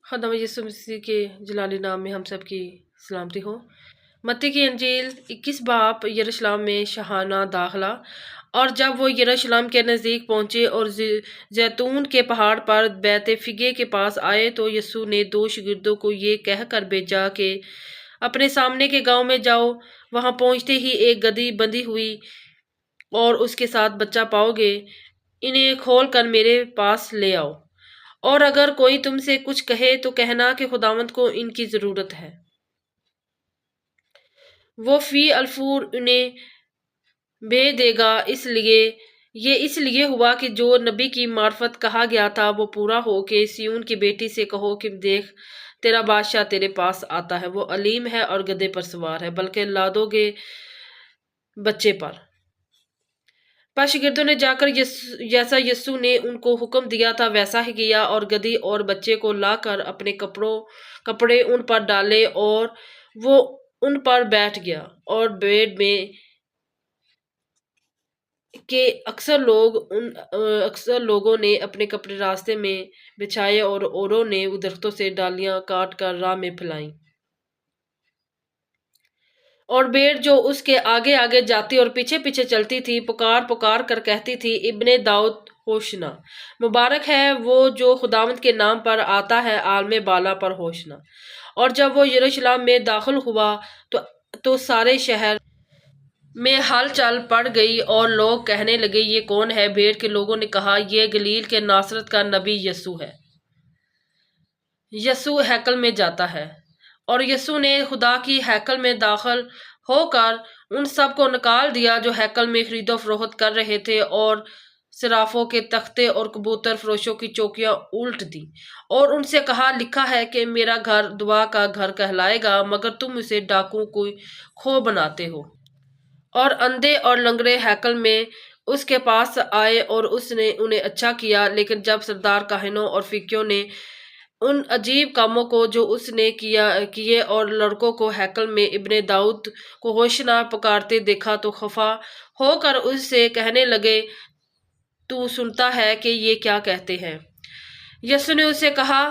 खुदावंद यीशु मसीह के जलाली नाम में हम सब की सलामती हो। मत्ती की अंजील 21 बाब यरूशलेम में शाहाना दाखला। और जब वो यरूशलेम के नज़दीक पहुंचे और जैतून के पहाड़ पर बैत फिगे के पास आए तो यीशु ने दो शागिर्दों को ये कहकर भेजा कि अपने सामने के गांव में जाओ। वहां पहुंचते ही एक गदही बंधी हुई और उसके साथ बच्चा पाओगे। इन्हें खोल कर मेरे पास ले आओ। और अगर कोई तुमसे कुछ कहे तो कहना कि खुदावंद को इनकी जरूरत है। वो फी अल्फूर उन्हें भेज देगा। इसलिए हुआ कि जो नबी की मार्फत कहा गया था वो पूरा हो कि सिय्योन की बेटी से कहो कि देख तेरा बादशाह तेरे पास आता है। वो अलीम है और गधे पर सवार है, बल्कि लादोगे बच्चे पर शागिर्दों ने जाकर जैसा यीशु ने उनको हुक्म दिया था वैसा ही किया और गधी और बच्चे को लाकर अपने कपड़े उन पर डाले और वो उन पर बैठ गया। और बेड में के अक्सर लोगों ने अपने कपड़े रास्ते में बिछाए और औरों ने दरख्तों से डालियां काट कर राह में फैलाई। और भेड़ जो उसके आगे आगे जाती और पीछे पीछे चलती थी पुकार पुकार कर कहती थी, इब्ने दाऊद होशना, मुबारक है वो जो खुदावंद के नाम पर आता है, आलमे बाला पर होशना। और जब वो यरूशलेम में दाखिल हुआ तो सारे शहर में हलचल पड़ गई और लोग कहने लगे, ये कौन है? भेड़ के लोगों ने कहा, ये गलील के नासरत का नबी यीशु है। यीशु हैकल में जाता है। और यीशु ने खुदा की हैकल में दाखिल होकर उन सब को निकाल दिया जो हैकल में खरीदो फरोख्त कर रहे थे और सराफों के तख्ते और कबूतर फरोशों की चौकियां उल्ट दी और उनसे कहा, लिखा है कि मेरा घर दुआ का घर कहलाएगा, मगर तुम इसे डाकुओं को खो बनाते हो। और अंधे और लंगड़े हैकल में उसके पास आए और उसने उन्हें अच्छा किया। लेकिन जब सरदार काहिनों और फरीसियों ने उन अजीब कामों को जो उसने किए और लड़कों को हैकल में इब्ने दाऊद को होशना पुकारते देखा तो खफा होकर उससे कहने लगे, तू सुनता है कि ये क्या कहते हैं? यीशु ने उससे कहा,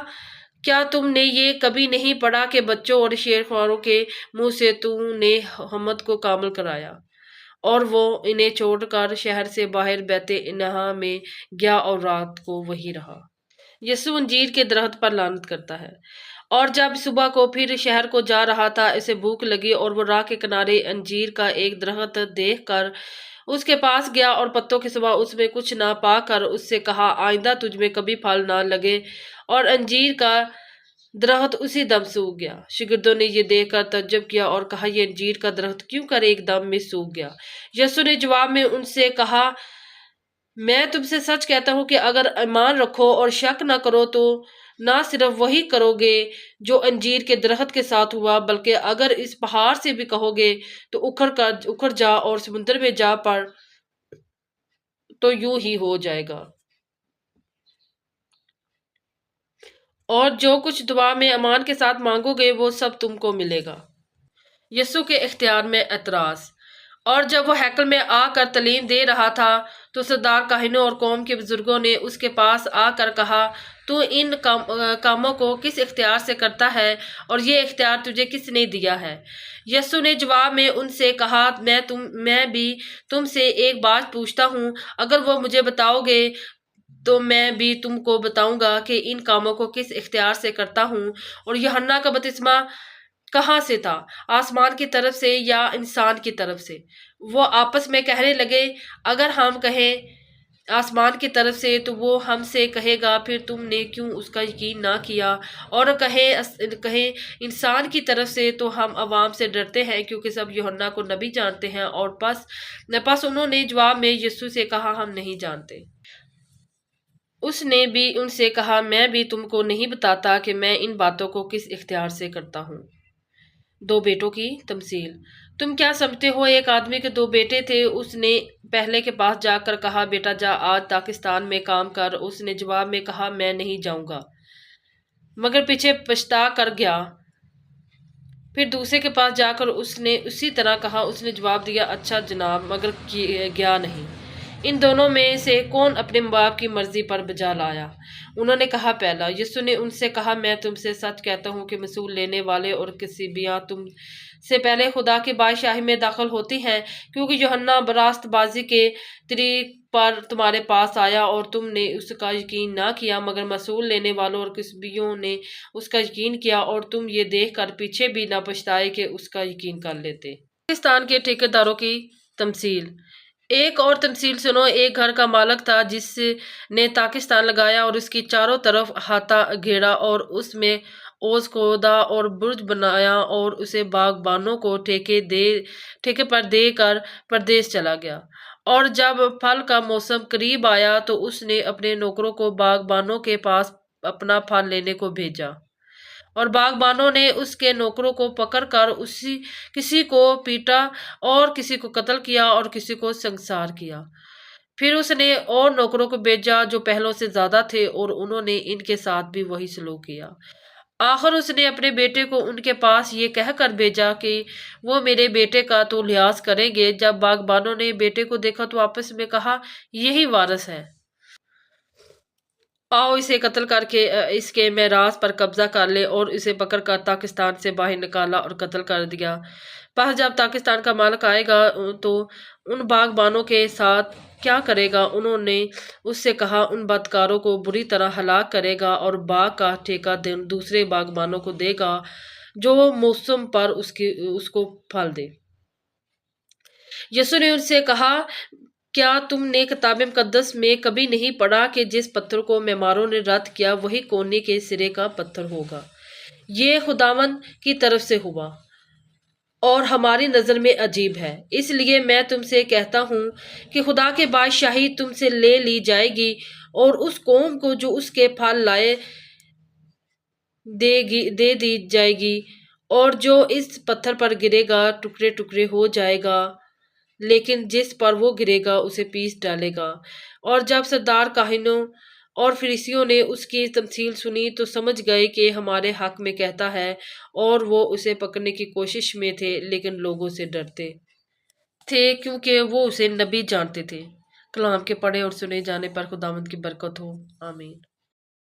क्या तुमने ये कभी नहीं पढ़ा कि बच्चों और शेरख्वारों के मुंह से तूने हमद को कामल कराया? और वो इन्हें छोड़कर शहर से बाहर बैते इन्हा में गया और रात को वही रहा। यीशु अंजीर के दरख्त पर लानत करता है। और जब सुबह को फिर शहर को जा रहा था, इसे भूख लगी और वो राह के किनारे अंजीर का एक दरख्त देखकर उसके पास गया और पत्तों के सिवा उसमें कुछ ना पाकर उससे कहा, आइंदा तुझ में कभी फल ना लगे। और अंजीर का दरख्त उसी दम सूख गया। शागिर्दों ने ये देखकर तज्जब किया और कहा, ये अंजीर का दरख्त क्यों कर एक दम में सूख गया? यीशु ने जवाब में उनसे कहा, मैं तुमसे सच कहता हूं कि अगर ईमान रखो और शक न करो तो ना सिर्फ वही करोगे जो अंजीर के दरख्त के साथ हुआ, बल्कि अगर इस पहाड़ से भी कहोगे तो उखड़ जा और समुद्र में जा पड़ तो यूं ही हो जाएगा। और जो कुछ दुआ में ईमान के साथ मांगोगे वो सब तुमको मिलेगा। यीशु के इख्तियार में एतराज। और जब वो हैकल में आकर तालीम दे रहा था तो सरदार काहिनों और कौम के बुजुर्गों ने उसके पास आकर कहा, तू इन कामों को किस इख्तियार से करता है और ये इख्तियार तुझे किसने दिया है? यीशु ने जवाब में उनसे कहा, मैं भी तुमसे एक बात पूछता हूँ, अगर वो मुझे बताओगे तो मैं भी तुमको बताऊंगा कि इन कामों को किस इख्तियार से करता हूँ। और यूहन्ना का बपतिस्मा कहाँ से था, आसमान की तरफ से या इंसान की तरफ से? वो आपस में कहने लगे, अगर हम कहें आसमान की तरफ से तो वो हमसे कहेगा, फिर तुमने क्यों उसका यकीन ना किया? और कहें इंसान की तरफ से तो हम अवाम से डरते हैं क्योंकि सब यूहन्ना को नबी जानते हैं। और बस उन्होंने जवाब में यीशु से कहा, हम नहीं जानते। उसने भी उनसे कहा, मैं भी तुमको नहीं बताता कि मैं इन बातों को किस इख्तियार से करता हूँ। दो बेटों की तमसील। तुम क्या समझते हो? एक आदमी के दो बेटे थे। उसने पहले के पास जाकर कहा, बेटा जा आज पाकिस्तान में काम कर। उसने जवाब में कहा, मैं नहीं जाऊंगा, मगर पीछे पछता कर गया। फिर दूसरे के पास जाकर उसने उसी तरह कहा। उसने जवाब दिया, अच्छा जनाब, मगर गया नहीं। ان دونوں میں سے کون اپنے باپ کی مرضی پر بجا لایا؟ انہوں نے کہا پہلا۔ یسوع نے ان سے کہا میں تم سے سچ کہتا ہوں کہ مسول لینے والے اور کسیبیاں تم سے پہلے خدا کی بادشاہی میں داخل ہوتی ہیں، کیونکہ یوحنا براست بازی کے طریق پر تمہارے پاس آیا اور تم نے اس کا یقین نہ کیا، مگر مسول لینے والوں اور کسیبیوں نے اس کا یقین کیا، اور تم یہ دیکھ کر پیچھے بھی نہ پچھتائے کہ اس کا یقین کر لیتے۔ پاکستان کے ٹھیکیداروں کی تمثیل۔ ایک اور تمثیل سنو۔ ایک گھر کا مالک تھا جس نے تاکستان لگایا اور اس کی چاروں طرف احاطہ گھیرا اور اس میں اوز کھودا اور برج بنایا اور اسے باغبانوں کو ٹھیکے پر دے کر پردیس چلا گیا۔ اور جب پھل کا موسم قریب آیا تو اس نے اپنے نوکروں کو باغبانوں کے پاس اپنا پھل لینے کو بھیجا، اور باغبانوں نے اس کے نوکروں کو پکڑ کر کسی کو پیٹا اور کسی کو قتل کیا اور کسی کو سنسار کیا۔ پھر اس نے اور نوکروں کو بھیجا جو پہلوں سے زیادہ تھے، اور انہوں نے ان کے ساتھ بھی وہی سلوک کیا۔ آخر اس نے اپنے بیٹے کو ان کے پاس یہ کہہ کر بھیجا کہ وہ میرے بیٹے کا تو لحاظ کریں گے۔ جب باغبانوں نے بیٹے کو دیکھا تو آپس میں کہا، یہی وارث ہے، آؤ اسے قتل کر کے اس کے میراث پر قبضہ کر لے، اور اسے پکڑ کر تاکستان سے باہر نکالا اور قتل کر دیا۔ پس جب تاکستان کا مالک آئے گا تو ان باغبانوں کے ساتھ کیا کرے گا؟ انہوں نے اس سے کہا، ان بدکاروں کو بری طرح ہلاک کرے گا اور باغ کا ٹھیکہ دوسرے باغبانوں کو دے گا جو موسم پر اس کو پھل دے۔ یسوع نے ان سے کہا، کیا تم نے کتاب مقدس میں کبھی نہیں پڑھا کہ جس پتھر کو معماروں نے رد کیا وہی کونے کے سرے کا پتھر ہوگا؟ یہ خداوند کی طرف سے ہوا اور ہماری نظر میں عجیب ہے۔ اس لیے میں تم سے کہتا ہوں کہ خدا کی بادشاہی تم سے لے لی جائے گی، اور اس قوم کو جو اس کے پھل لائے دے دی جائے گی، اور جو اس پتھر پر گرے گا ٹکڑے ٹکڑے ہو جائے گا، لیکن جس پر وہ گرے گا اسے پیس ڈالے گا۔ اور جب سردار کاہنوں اور فریسیوں نے اس کی تمثیل سنی تو سمجھ گئے کہ ہمارے حق میں کہتا ہے، اور وہ اسے پکڑنے کی کوشش میں تھے، لیکن لوگوں سے ڈرتے تھے کیونکہ وہ اسے نبی جانتے تھے۔ کلام کے پڑھے اور سنے جانے پر خداوند کی برکت ہو، آمین۔